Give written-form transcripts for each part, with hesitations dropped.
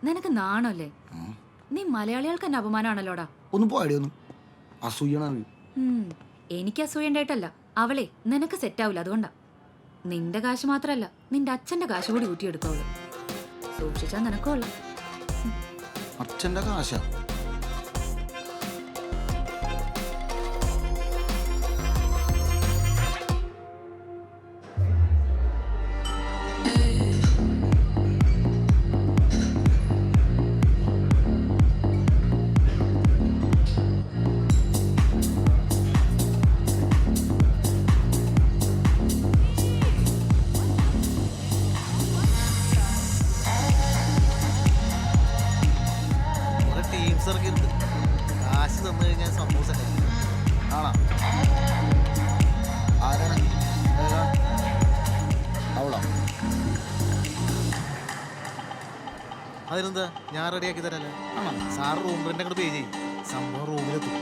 നിനക്ക് നാണല്ലേ? നീ മലയാളികൾക്ക് തന്നെ അപമാനമാണല്ലോടാ. ഒന്ന് പോയടിയൊന്നും അസൂയാണ്. എനിക്ക് അസൂയണ്ടായിട്ടല്ല, അവളെ നിനക്ക് സെറ്റാവില്ല, അതുകൊണ്ടാ. നിന്റെ കാശ് മാത്രല്ല, നിന്റെ അച്ഛന്റെ കാശ് കൂടി ഊറ്റിയെടുക്കവള്. സൂക്ഷിച്ചാ നിനക്കുള്ള അച്ഛന്റെ കാശാ? കാശ് തന്നു കഴിഞ്ഞാൽ സമൂസ ആണോ? ആരാണ്? അവളോ? അതിനെന്താ, ഞാൻ റെഡിയാക്കി തരാല്ലേ. സാറ് റൂം റെന്റ് അങ്ങോട്ട് പേ ചെയ്യും, സംഭവം റൂമിലെത്തും.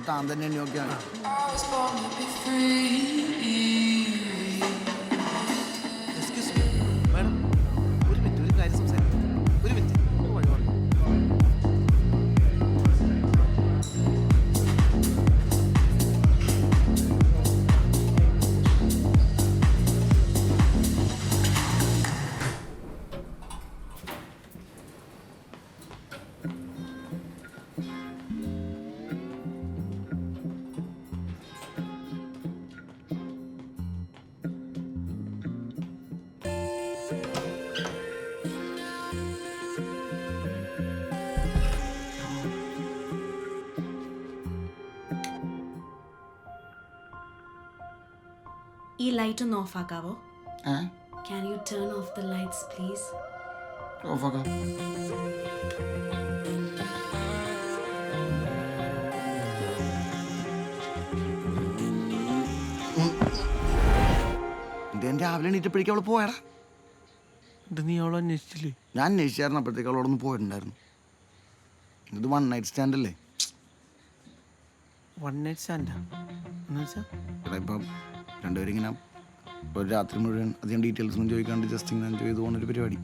താൻ തന്നെ നോക്കിയാണ്. മാഡം, ഒരു മിനിറ്റ്, ഒരു കാര്യം സംസാരിക്കാം. ഒരു മിനിറ്റ്. ഈ ലൈറ്റ് ഒന്ന് ഓഫ് ആക്കാവോ? Can you turn off the lights please? ഓഫാക്കാം. രാവിലെ എണീറ്റപ്പോഴേക്കും അവള് പോയടാ. നീ അവളെ അന്വേഷിച്ചില്ലേ? ഞാൻ അന്വേഷിച്ചായിരുന്നു, അപ്പോഴത്തേക്ക് അവളോടൊന്ന് പോയിട്ടുണ്ടായിരുന്നു. ഇത് 1 night stand അല്ലേ? 1 night stand ഇവിടെ ഇപ്പം രണ്ടുപേരും ഇങ്ങനെ ഒരു രാത്രി മുഴുവൻ അധികം ഡീറ്റെയിൽസ് ഒന്നും ചോദിക്കാണ്ട് ജസ്റ്റ് ഇങ്ങനെ എൻജോയ് ചെയ്ത് പോകുന്നൊരു പരിപാടി.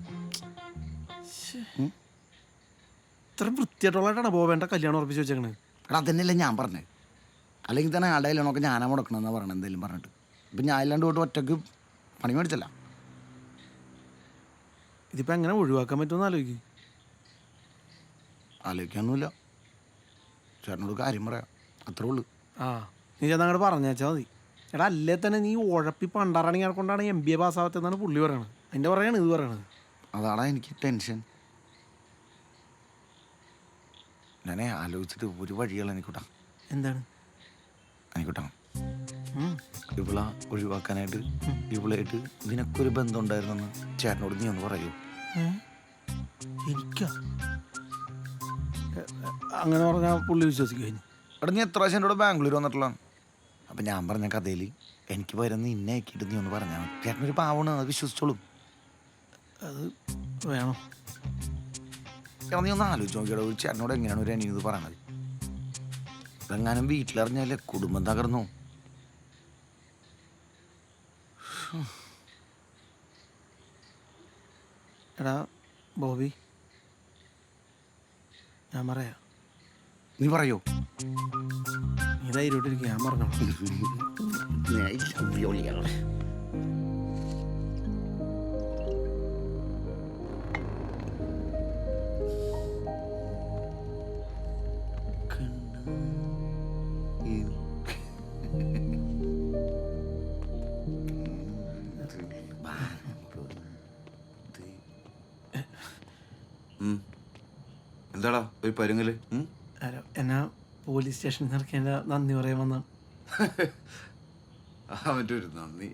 ഇത്ര വൃത്തിയായിട്ടുള്ളതായിട്ടാണ് പോവേണ്ട കല്യാണം ഉറപ്പിച്ച് വെച്ചേക്കണേ. എടാ അതന്നെയല്ലേ ഞാൻ പറഞ്ഞത്. അല്ലെങ്കിൽ തന്നെ ആളുടെ കല്യാണമൊക്കെ ഞാനാ മുടക്കണമെന്നാണ് പറയണത്, എന്തെങ്കിലും പറഞ്ഞിട്ട്. ഇപ്പം ഞാൻ ഇല്ലാണ്ട് പോയിട്ട് ഒറ്റക്ക് പണി മേടിച്ചല്ല. ഇതിപ്പോൾ എങ്ങനെ ഒഴിവാക്കാൻ പറ്റുമെന്ന് ആലോചിക്കാനൊന്നുമില്ല. ചേട്ടനോട് കാര്യം പറയാം, അത്രേ ഉള്ളൂ. നീ ചെന്ന് അങ്ങോട്ട് പറഞ്ഞേച്ചാൽ മതി. എടാ അല്ലേ തന്നെ നീ ഉഴപ്പി പണ്ടാറാണെങ്കിൽ കൊണ്ടാണ് MBA പാസ്സാവത്തെന്നാണ് പുള്ളി പറയണത്. അതിൻ്റെ പറയാണ് ഇത് പറയണത്. അതാണ് എനിക്ക് ടെൻഷൻ. ഞാനേ ആലോചിച്ചിട്ട് ഒരു വഴികൾ എനിക്കൂട്ടാ. എന്താണ് എനിക്കൂട്ടാണ്? ഇവളെ ഒഴിവാക്കാനായിട്ട് ഇവളായിട്ട് നിനക്കൊരു ബന്ധം ഉണ്ടായിരുന്നെന്ന് ചേട്ടനോട് നീ ഒന്ന് പറയൂ. എനിക്കാ അങ്ങനെ പറഞ്ഞാൽ പുള്ളി വിശ്വസിക്കും. എടാ നീ എത്ര പ്രാവശ്യം എന്നോട് ബാംഗ്ലൂർ വന്നിട്ടുള്ള? അപ്പം ഞാൻ പറഞ്ഞ കഥയിൽ എനിക്ക് പകരം നിന്നെ ആക്കിയിട്ട് നീ ഒന്ന് പറഞ്ഞാൽ മതി. ചേട്ടനൊരു പാവമാണ്, അത് വിശ്വസിച്ചോളും. അത് വേണം. എടാ നീ ഒന്ന് ആലോചിച്ച് നോക്കിയാലോ, ഒരു ചേട്ടനോട് എങ്ങനെയാണ് ഒരു അനിയത് പറയണത്? ഇതെങ്ങാനും വീട്ടിലറിഞ്ഞാലേ കുടുംബം തകർന്നോ? എടാ ബോബി, ഞാൻ പറയാം. നീ പറയോ? നീ ധൈര്യമായിട്ടിരിക്കുക, ഞാൻ പറഞ്ഞോ. എന്താടാ ഒരു പരുങ്ങല്? എന്നാ പോലീസ് സ്റ്റേഷനിൽ നിറക്കേണ്ട നന്ദി പറയാൻ വന്നാണ്. മറ്റൊരു നന്ദി.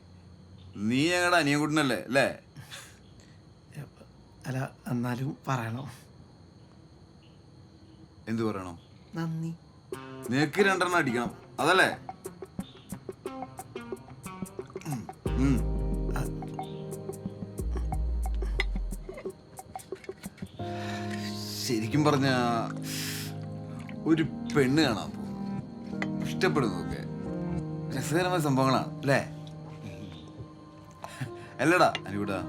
നീ ഞങ്ങളുടെ അനിയൻകുട്ടനല്ലേ അല്ലേ? അല്ല എന്നാലും പറയണോ? എന്ത് പറയണോ? നന്ദി. നിനക്ക് 2 എണ്ണം അടിക്കണം അതല്ലേ? ശരിക്കും പറഞ്ഞ ഒരു പെണ്ണ് കാണാൻ പോകും. ഇഷ്ടപ്പെടുന്നതൊക്കെ രസകരമായ സംഭവങ്ങളാണ് അല്ലേ? അല്ലടാ അനികൂടാ,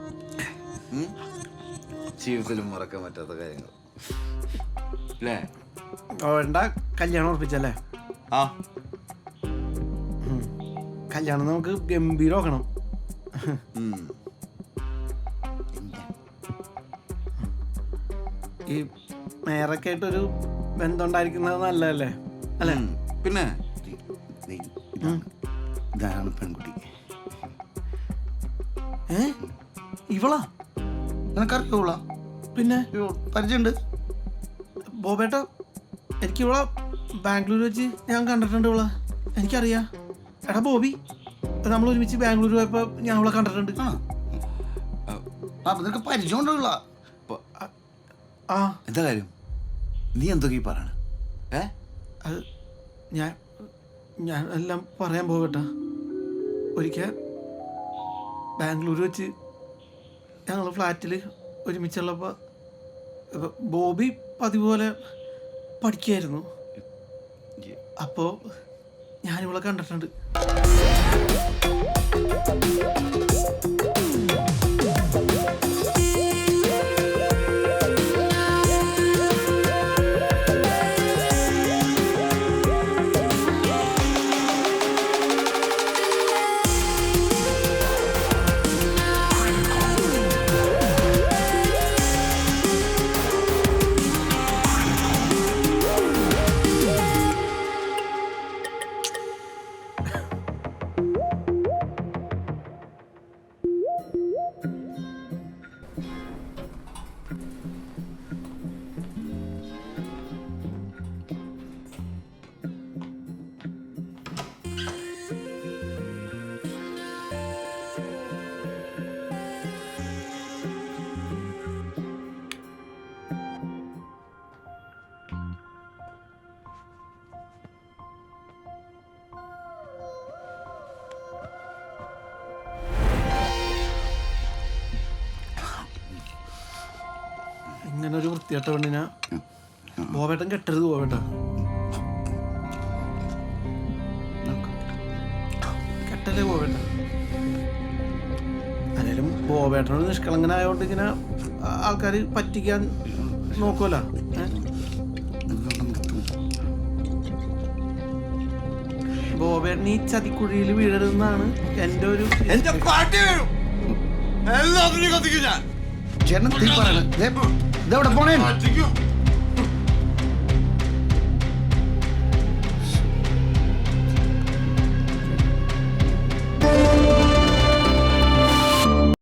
ജീവിതത്തിലും മറക്കാൻ പറ്റാത്ത കാര്യങ്ങൾ അല്ലേ? വേണ്ട, കല്യാണം ഉറപ്പിച്ചല്ലേ? ആ കല്യാണം നമുക്ക് ഗംഭീരമാക്കണം. ഈ മേറൊക്കെ ആയിട്ടൊരു ബന്ധം ഉണ്ടായിരിക്കുന്നത് നല്ലതല്ലേ അല്ലേ? പിന്നെ ഇതാണ് പെൺകുട്ടി. ഇവളാ? നിനക്കറിയൂള? പിന്നെ പരിചയമുണ്ട്. ബോബേട്ട, എനിക്ക് ഇവളെ ബാംഗ്ലൂർ വെച്ച് ഞാൻ കണ്ടിട്ടുണ്ട്. ഇവളെ എനിക്കറിയാം. എടാ ബോബി, നമ്മൾ ഒരുമിച്ച് ബാംഗ്ലൂർ പോയപ്പോൾ ഞാൻ അവളെ കണ്ടിട്ടുണ്ട്. അപ്പൊ നിനക്ക് പരിചയമുള്ള? ആ, എന്താ കാര്യം? നീ എന്തൊക്കെ പറയണ? അത് ഞാൻ എല്ലാം പറയാൻ പോകട്ടെ. ഒരിക്കൽ ബാംഗ്ലൂർ വെച്ച് ഞങ്ങൾ ഫ്ലാറ്റിൽ ഒരുമിച്ചുള്ളപ്പോൾ ബോബി പതിപോലെ പഠിക്കുകയായിരുന്നു. അപ്പോൾ ഞാനിവളെ കണ്ടിട്ടുണ്ട്. ഇങ്ങനെ ഒരു വൃത്തിയായിട്ട പെണ്ണിനാ ബോബേട്ടൻ കെട്ടരുത്. ബോബേട്ട കെട്ടല്ലേ ബോബേട്ട? അല്ലേലും ബോബേട്ടനോട് നിഷ്കളങ്കനായോണ്ട് ഇങ്ങനെ ആൾക്കാർ പറ്റിക്കാൻ നോക്കുമല്ലോ. ബോബേട്ടൻ ഈ ചതിക്കുഴിയിൽ വീഴരുതെന്നാണ് എൻ്റെ ഒരു എന്റെ പാട്ടി വീഴും. എല്ലാത്തിനും കത്തിക്കും ഞാൻ. ചേട്ടൻ പറയണ ഇതെവിടെ പോണേ? കത്തിക്കും.